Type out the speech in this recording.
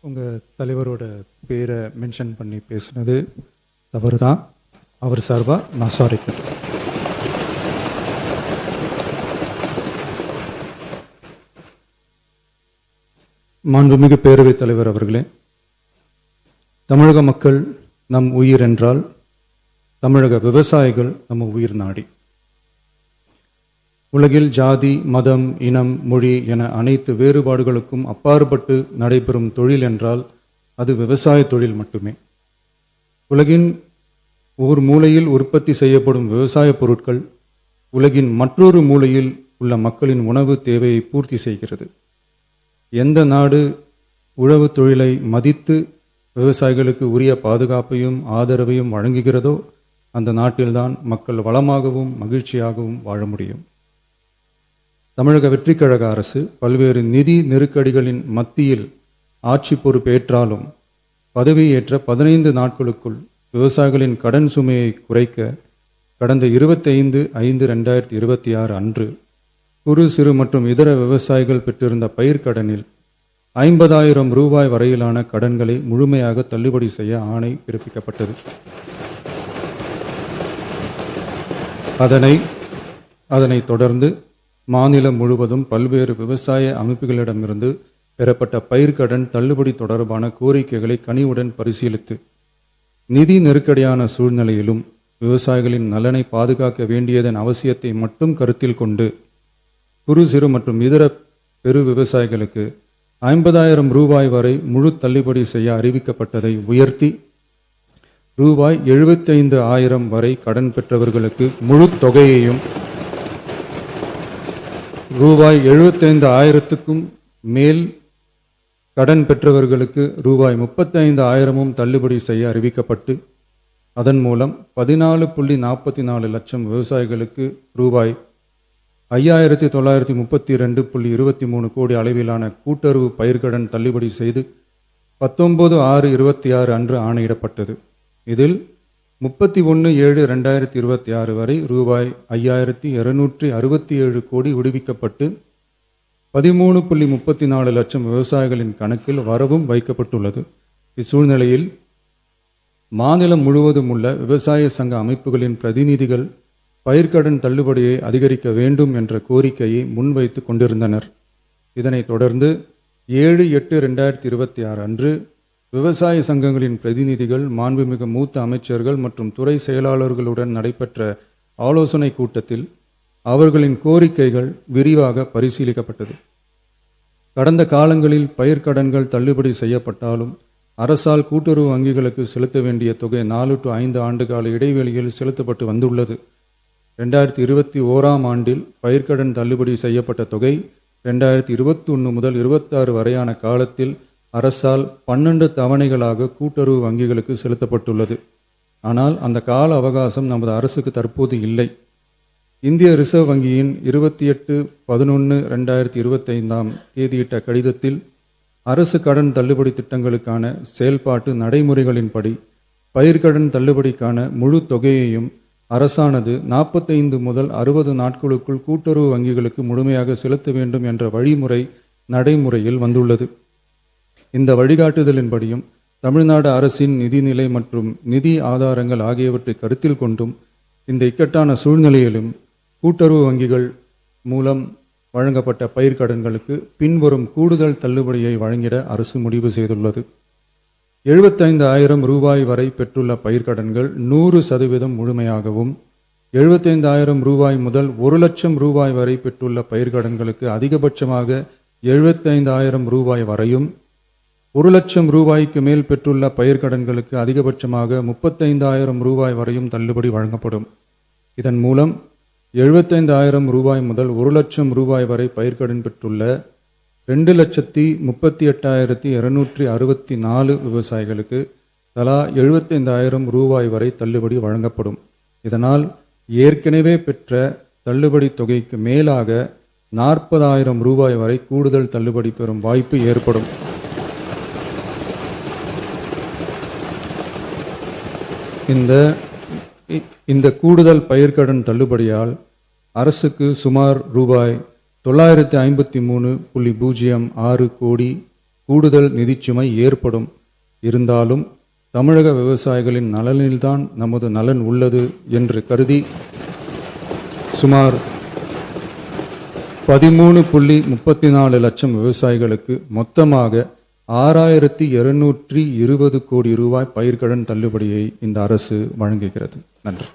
உங்கள் தலைவரோட பேரை மென்ஷன் பண்ணி பேசுனது தவறு தான். அவர் சார்பாக நான் சாரி கேட்டேன். மாண்புமிகு பேரவைத் தலைவர் அவர்களே, தமிழக மக்கள் நம் உயிர் என்றால் தமிழக விவசாயிகள் நம்ம உயிர் நாடி. உலகில் ஜாதி, மதம், இனம், மொழி என அனைத்து வேறுபாடுகளுக்கும் அப்பாற்பட்டு நடைபெறும் தொழில் என்றால் அது விவசாய தொழில் மட்டுமே. உலகின் ஒரு மூலையில் உற்பத்தி செய்யப்படும் விவசாய பொருட்கள் உலகின் மற்றொரு மூலையில் உள்ள மக்களின் உணவு தேவையை பூர்த்தி செய்கிறது. எந்த நாடு உழவு தொழிலை மதித்து விவசாயிகளுக்கு உரிய பாதுகாப்பையும் ஆதரவையும் வழங்குகிறதோ அந்த நாட்டில்தான் மக்கள் வளமாகவும் மகிழ்ச்சியாகவும் வாழ முடியும். தமிழக வெற்றிக் கழக அரசு பல்வேறு நிதி நெருக்கடிகளின் மத்தியில் ஆட்சி பொறுப்பேற்றாலும் பதவியேற்ற 15 நாட்களுக்குள் விவசாயிகளின் கடன் சுமையை குறைக்க கடந்த 25/5/2026 அன்று குறு சிறு மற்றும் இதர விவசாயிகள் பெற்றிருந்த பயிர்க்கடனில் 50,000 ரூபாய் வரையிலான கடன்களை முழுமையாக தள்ளுபடி செய்ய ஆணை பிறப்பிக்கப்பட்டது. அதனைத் தொடர்ந்து மாநிலம் முழுவதும் பல்வேறு விவசாய அமைப்புகளிடமிருந்து பெறப்பட்ட பயிர்க்கடன் தள்ளுபடி தொடர்பான கோரிக்கைகளை கனிவுடன் பரிசீலித்து நிதி நெருக்கடியான சூழ்நிலையிலும் விவசாயிகளின் நலனை பாதுகாக்க வேண்டியதன் அவசியத்தை மட்டும் கருத்தில் கொண்டு குறு சிறு மற்றும் இதர பெரு விவசாயிகளுக்கு 50,000 ரூபாய் வரை முழு தள்ளுபடி செய்ய அறிவிக்கப்பட்டதை உயர்த்தி ரூபாய் 75,000 வரை கடன் பெற்றவர்களுக்கு முழு தொகையையும் ரூபாய் 75,000க்கும் மேல் கடன் பெற்றவர்களுக்கு ரூபாய் 35,000 தள்ளுபடி செய்ய அறிவிக்கப்பட்டு அதன் மூலம் 14.44 லட்சம் விவசாயிகளுக்கு ரூபாய் 5,932.23 கோடி அளவிலான கூட்டுறவு பயிர்க்கடன் தள்ளுபடி செய்து 19/6/26 அன்று ஆணையிடப்பட்டது. இதில் 31/7/2026 வரை ரூபாய் 5,267 கோடி விடுவிக்கப்பட்டு 13.34 லட்சம் விவசாயிகளின் கணக்கில் வரவும் வைக்கப்பட்டுள்ளது. இச்சூழ்நிலையில் மாநிலம் முழுவதும் உள்ள விவசாய சங்க அமைப்புகளின் பிரதிநிதிகள் பயிர்க்கடன் தள்ளுபடியை அதிகரிக்க வேண்டும் என்ற கோரிக்கையை முன்வைத்து கொண்டிருந்தனர். இதனைத் தொடர்ந்து 7/8/2026 அன்று விவசாய சங்கங்களின் பிரதிநிதிகள் மாண்புமிகு மூத்த அமைச்சர்கள் மற்றும் துறை செயலாளர்களுடன் நடைபெற்ற ஆலோசனை கூட்டத்தில் அவர்களின் கோரிக்கைகள் விரிவாக பரிசீலிக்கப்பட்டது. கடந்த காலங்களில் பயிர்க்கடன்கள் தள்ளுபடி செய்யப்பட்டாலும் அரசால் கூட்டுறவு வங்கிகளுக்கு செலுத்த வேண்டிய தொகை 4 to 5 ஆண்டு கால இடைவெளியில் செலுத்தப்பட்டு வந்துள்ளது. 2021 ஆண்டில் பயிர்க்கடன் தள்ளுபடி செய்யப்பட்ட தொகை 2021 முதல் 26 வரையான காலத்தில் அரசால் 12 தவணைகளாக கூட்டுறவு வங்கிகளுக்கு செலுத்தப்பட்டுள்ளது. ஆனால் அந்த கால அவகாசம் நமது அரசுக்கு தற்போது இல்லை. இந்திய ரிசர்வ் வங்கியின் 28/11/2025 தேதியிட்ட கடிதத்தில் அரசு கடன் தள்ளுபடி திட்டங்களுக்கான செயல்பாட்டு நடைமுறைகளின்படி பயிர்க்கடன் தள்ளுபடிக்கான முழு தொகையையும் அரசானது 45 முதல் 60 நாட்களுக்குள் கூட்டுறவு வங்கிகளுக்கு முழுமையாக செலுத்த வேண்டும் என்ற வழிமுறை நடைமுறையில் வந்துள்ளது. இந்த வழிகாட்டுதலின்படியும் தமிழ்நாடு அரசின் நிதிநிலை மற்றும் நிதி ஆதாரங்கள் ஆகியவற்றை கருத்தில் கொண்டும் இந்த இக்கட்டான சூழ்நிலையிலும் கூட்டுறவு வங்கிகள் மூலம் வழங்கப்பட்ட பயிர்க்கடன்களுக்கு பின்வரும் கூடுதல் தள்ளுபடியை வழங்கிட அரசு முடிவு செய்துள்ளது. 75,000 ரூபாய் வரை பெற்றுள்ள பயிர்க்கடன்கள் 100% முழுமையாகவும், 75,000 ரூபாய் முதல் 1 லட்சம் ரூபாய் வரை பெற்றுள்ள பயிர்க்கடன்களுக்கு அதிகபட்சமாக 75,000 ரூபாய் வரையும், 1 லட்சம் ரூபாய்க்கு மேல் பெற்றுள்ள பயிர்க்கடன்களுக்கு அதிகபட்சமாக 35,000 ரூபாய் வரையும் தள்ளுபடி வழங்கப்படும். இதன் மூலம் 75,000 ரூபாய் முதல் 1 லட்சம் ரூபாய் வரை பயிர்க்கடன் பெற்றுள்ள 2,38,264 விவசாயிகளுக்கு தலா 75,000 ரூபாய் வரை தள்ளுபடி வழங்கப்படும். இதனால் ஏற்கனவே பெற்ற தள்ளுபடி தொகைக்கு மேலாக 40,000 ரூபாய் வரை கூடுதல் தள்ளுபடி பெறும் வாய்ப்பு ஏற்படும். இந்த கூடுதல் பயிர்க்கடன் தள்ளுபடியால் அரசுக்கு சுமார் ரூபாய் 953.06 கோடி கூடுதல் நிதிச்சுமை ஏற்படும். இருந்தாலும் தமிழக விவசாயிகளின் நலனில்தான் நமது நலன் உள்ளது என்று கருதி சுமார் 13.34 லட்சம் விவசாயிகளுக்கு மொத்தமாக 6,220 கோடி ரூபாய் பயிர்க்கடன் தள்ளுபடியை இந்த அரசு வழங்குகிறது. நன்றி.